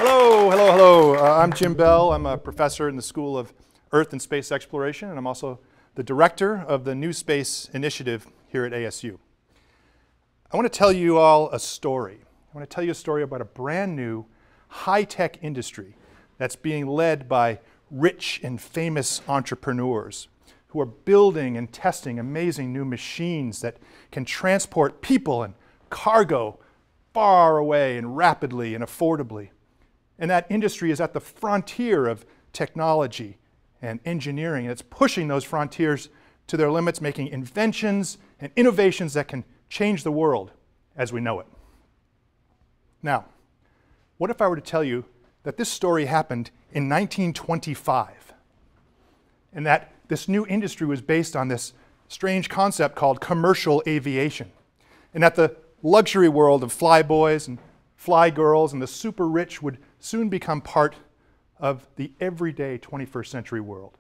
Hello. I'm Jim Bell. I'm a professor in the School of Earth and Space Exploration, and I'm also the director of the New Space Initiative here at ASU. I want to tell you all a story. I want to tell you a story about a brand new high-tech industry that's being led by rich and famous entrepreneurs who are building and testing amazing new machines that can transport people and cargo far away and rapidly and affordably. And that industry is at the frontier of technology and engineering, and it's pushing those frontiers to their limits, making inventions and innovations that can change the world as we know it. Now, what if I were to tell you that this story happened in 1925, and that this new industry was based on this strange concept called commercial aviation, and that the luxury world of flyboys and flygirls and the super rich would soon become part of the everyday 21st century world,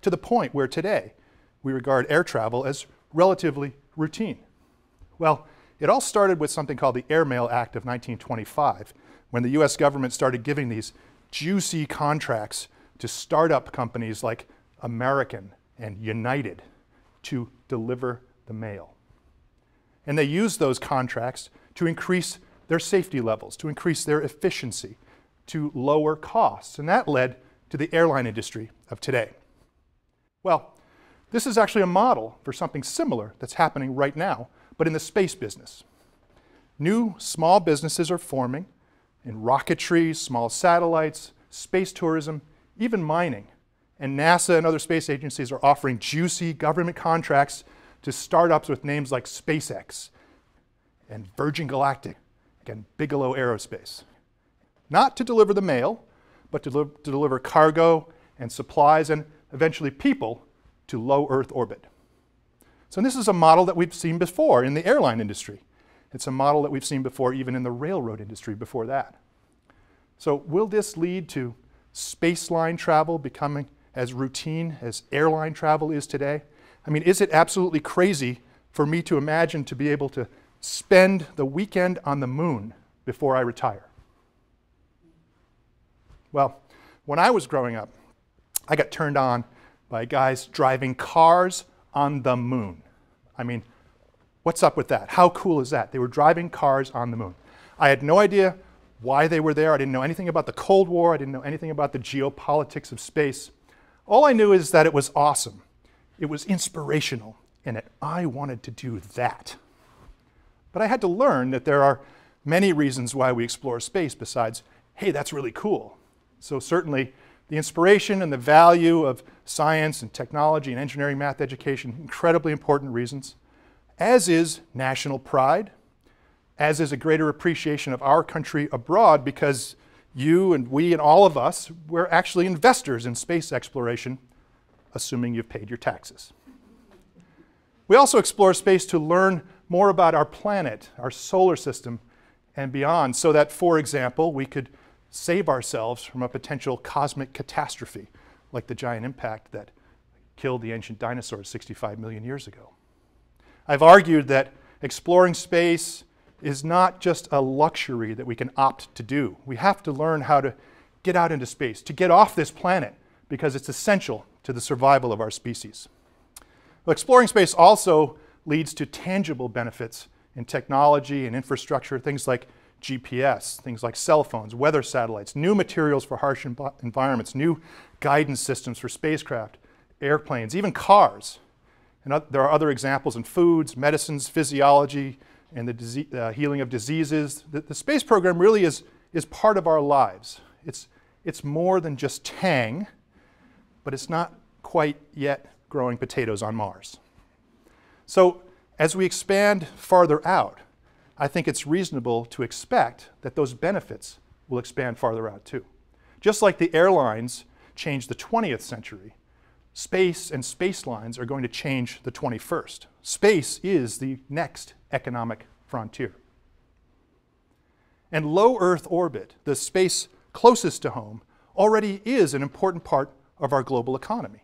to the point where today we regard air travel as relatively routine. Well, it all started with something called the Airmail Act of 1925, when the US government started giving these juicy contracts to startup companies like American and United to deliver the mail. And they used those contracts to increase their safety levels, to increase their efficiency, to lower costs, and that led to the airline industry of today. Well, this is actually a model for something similar that's happening right now, but in the space business. New small businesses are forming in rocketry, small satellites, space tourism, even mining. And NASA and other space agencies are offering juicy government contracts to startups with names like SpaceX and Virgin Galactic and Bigelow Aerospace. Not to deliver the mail, but to deliver cargo and supplies and eventually people to low Earth orbit. So this is a model that we've seen before in the airline industry. It's a model that we've seen before even in the railroad industry before that. So will this lead to spaceline travel becoming as routine as airline travel is today? I mean, is it absolutely crazy for me to imagine to be able to spend the weekend on the moon before I retire? Well, when I was growing up, I got turned on by guys driving cars on the moon. I mean, what's up with that? How cool is that? They were driving cars on the moon. I had no idea why they were there. I didn't know anything about the Cold War. I didn't know anything about the geopolitics of space. All I knew is that it was awesome. It was inspirational, and that I wanted to do that. But I had to learn that there are many reasons why we explore space besides, hey, that's really cool. So certainly the inspiration and the value of science and technology and engineering, math education, incredibly important reasons, as is national pride, as is a greater appreciation of our country abroad because you and we and all of us, we're actually investors in space exploration, assuming you've paid your taxes. We also explore space to learn more about our planet, our solar system, and beyond, so that, for example, we could save ourselves from a potential cosmic catastrophe, like the giant impact that killed the ancient dinosaurs 65 million years ago. I've argued that exploring space is not just a luxury that we can opt to do. We have to learn how to get out into space, to get off this planet, because it's essential to the survival of our species. Well, exploring space also leads to tangible benefits in technology and infrastructure, things like GPS, things like cell phones, weather satellites, new materials for harsh environments, new guidance systems for spacecraft, airplanes, even cars. And there are other examples in foods, medicines, physiology, and the healing of diseases. The space program really is part of our lives. It's more than just tang, but it's not quite yet growing potatoes on Mars. So as we expand farther out, I think it's reasonable to expect that those benefits will expand farther out too. Just like the airlines changed the 20th century, space and space lines are going to change the 21st. Space is the next economic frontier. And low Earth orbit, the space closest to home, already is an important part of our global economy.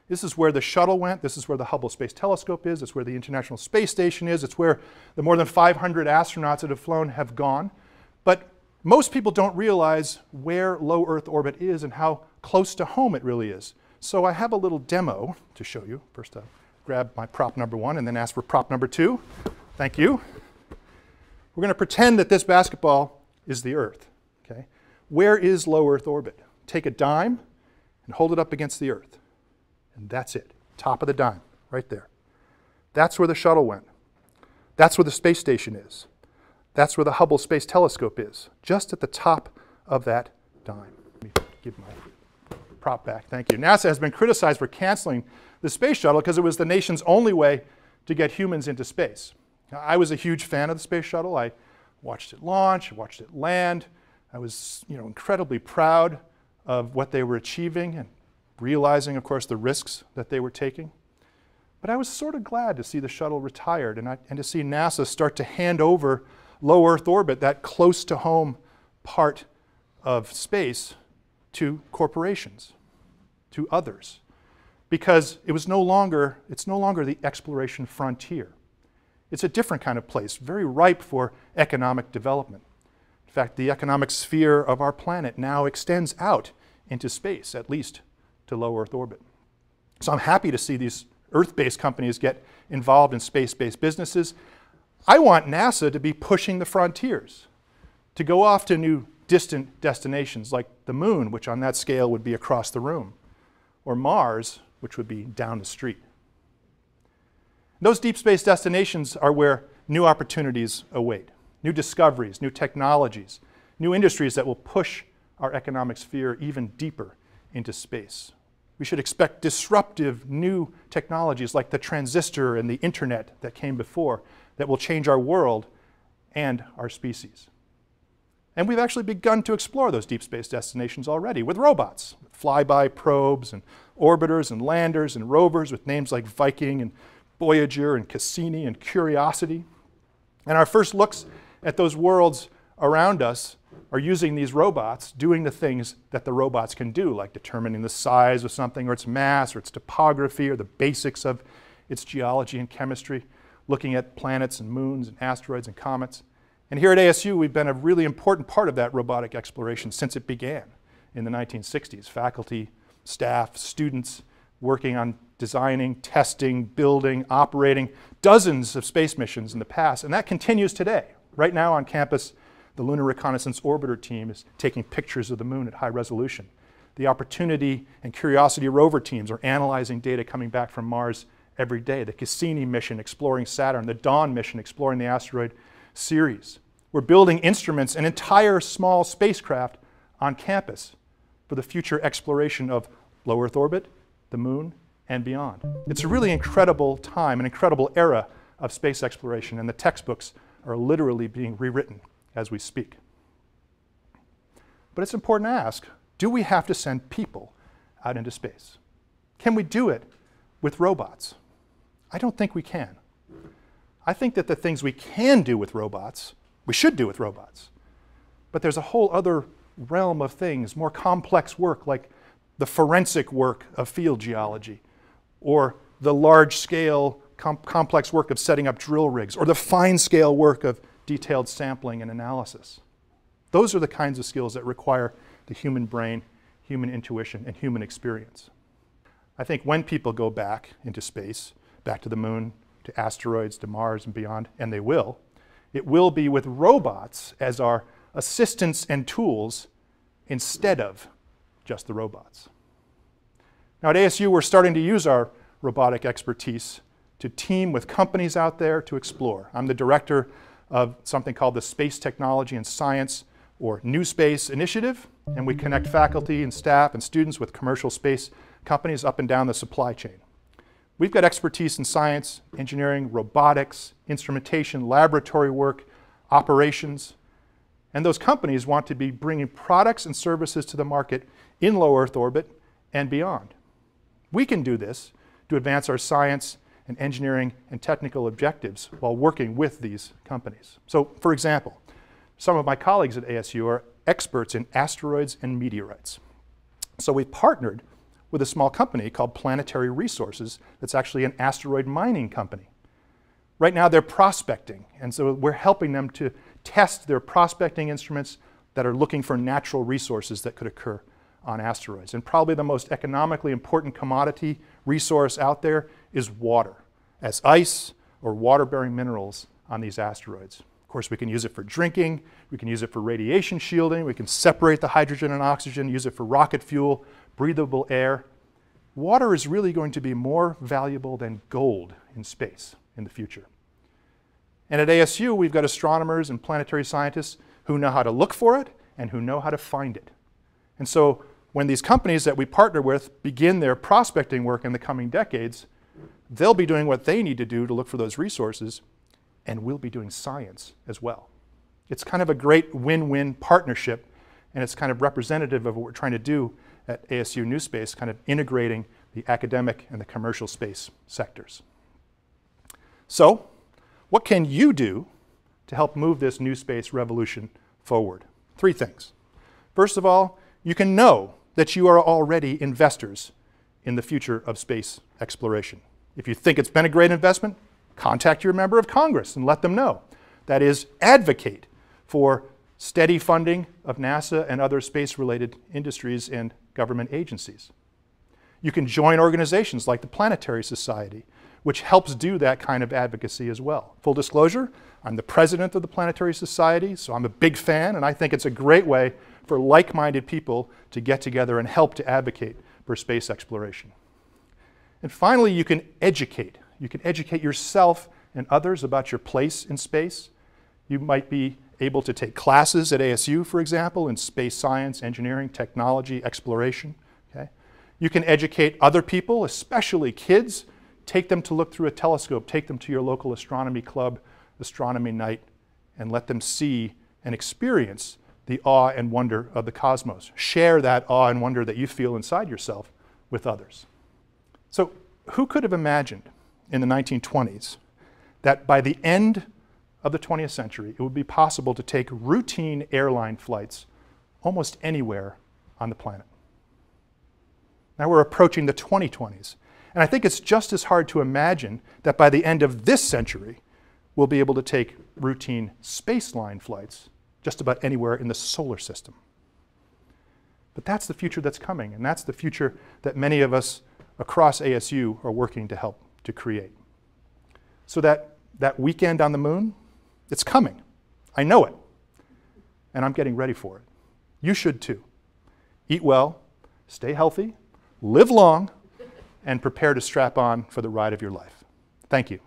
This is where the shuttle went. This is where the Hubble Space Telescope is. It's where the International Space Station is. It's where the more than 500 astronauts that have flown have gone. But Most people don't realize where low Earth orbit is and how close to home it really is. So I have a little demo to show you. First I'll grab my prop number 1 and then ask for prop number 2. Thank you. We're going to pretend that this basketball is the Earth. Okay? Where is low Earth orbit? Take a dime and hold it up against the Earth. And that's it. Top of the dime, right there. That's where the shuttle went. That's where the space station is. That's where the Hubble Space Telescope is, just at the top of that dime. Let me give my prop back. Thank you. NASA has been criticized for canceling the space shuttle because it was the nation's only way to get humans into space. Now, I was a huge fan of the space shuttle. I watched it launch, watched it land. I was, incredibly proud of what they were achieving and realizing, of course, the risks that they were taking. But I was sort of glad to see the shuttle retired and to see NASA start to hand over low Earth orbit, that close to home part of space, to corporations, to others. Because it's no longer the exploration frontier. It's a different kind of place, very ripe for economic development. In fact, the economic sphere of our planet now extends out into space, at least to low Earth orbit. So I'm happy to see these Earth-based companies get involved in space-based businesses. I want NASA to be pushing the frontiers, to go off to new distant destinations like the moon, which on that scale would be across the room, or Mars, which would be down the street. Those deep space destinations are where new opportunities await, new discoveries, new technologies, new industries that will push our economic sphere even deeper into space. We should expect disruptive new technologies like the transistor and the internet that came before that will change our world and our species. And we've actually begun to explore those deep space destinations already with robots, flyby probes and orbiters and landers and rovers with names like Viking and Voyager and Cassini and Curiosity. And our first looks at those worlds around us are using these robots, doing the things that the robots can do, like determining the size of something or its mass or its topography or the basics of its geology and chemistry, looking at planets and moons and asteroids and comets. And here at ASU, we've been a really important part of that robotic exploration since it began in the 1960s. Faculty, staff, students working on designing, testing, building, operating dozens of space missions in the past, and that continues today. Right now on campus, the Lunar Reconnaissance Orbiter team is taking pictures of the moon at high resolution. The Opportunity and Curiosity rover teams are analyzing data coming back from Mars every day. The Cassini mission exploring Saturn, the Dawn mission exploring the asteroid Ceres. We're building instruments and entire small spacecraft on campus for the future exploration of low Earth orbit, the moon, and beyond. It's a really incredible time, an incredible era of space exploration, and the textbooks are literally being rewritten as we speak. But it's important to ask, do we have to send people out into space? Can we do it with robots? I don't think we can. I think that the things we can do with robots, we should do with robots. But there's a whole other realm of things, more complex work like the forensic work of field geology, or the large-scale complex work of setting up drill rigs, or the fine-scale work of detailed sampling and analysis. Those are the kinds of skills that require the human brain, human intuition, and human experience. I think when people go back into space, back to the moon, to asteroids, to Mars and beyond, and they will, it will be with robots as our assistants and tools instead of just the robots. Now at ASU, we're starting to use our robotic expertise to team with companies out there to explore. I'm the director of something called the Space Technology and Science, or New Space Initiative, and we connect faculty and staff and students with commercial space companies up and down the supply chain. We've got expertise in science, engineering, robotics, instrumentation, laboratory work, operations, and those companies want to be bringing products and services to the market in low Earth orbit and beyond. We can do this to advance our science and engineering and technical objectives while working with these companies. So, for example, some of my colleagues at ASU are experts in asteroids and meteorites. So we partnered with a small company called Planetary Resources that's actually an asteroid mining company. Right now they're prospecting, and so we're helping them to test their prospecting instruments, that are looking for natural resources that could occur on asteroids. And probably the most economically important commodity resource out there is water, as ice or water-bearing minerals on these asteroids. Of course, we can use it for drinking, we can use it for radiation shielding, we can separate the hydrogen and oxygen, use it for rocket fuel, breathable air. Water is really going to be more valuable than gold in space in the future. And at ASU, we've got astronomers and planetary scientists who know how to look for it and who know how to find it. And so when these companies that we partner with begin their prospecting work in the coming decades, they'll be doing what they need to do to look for those resources, and we'll be doing science as well. It's kind of a great win-win partnership, and it's kind of representative of what we're trying to do at ASU New Space, kind of integrating the academic and the commercial space sectors. So, what can you do to help move this new space revolution forward? 3 things. First of all, you can know that you are already investors in the future of space exploration. If you think it's been a great investment, contact your member of Congress and let them know. That is, advocate for steady funding of NASA and other space-related industries and government agencies. You can join organizations like the Planetary Society, which helps do that kind of advocacy as well. Full disclosure, I'm the president of the Planetary Society, so I'm a big fan, and I think it's a great way for like-minded people to get together and help to advocate for space exploration. And finally, you can educate. You can educate yourself and others about your place in space. You might be able to take classes at ASU, for example, in space science, engineering, technology, exploration. Okay? You can educate other people, especially kids. Take them to look through a telescope. Take them to your local astronomy club, astronomy night, and let them see and experience the awe and wonder of the cosmos. Share that awe and wonder that you feel inside yourself with others. So who could have imagined in the 1920s that by the end of the 20th century, it would be possible to take routine airline flights almost anywhere on the planet? Now we're approaching the 2020s, and I think it's just as hard to imagine that by the end of this century, we'll be able to take routine spaceline flights just about anywhere in the solar system. But that's the future that's coming, and that's the future that many of us across ASU are working to help to create. So that weekend on the moon, it's coming. I know it. And I'm getting ready for it. You should too. Eat well, stay healthy, live long, and prepare to strap on for the ride of your life. Thank you.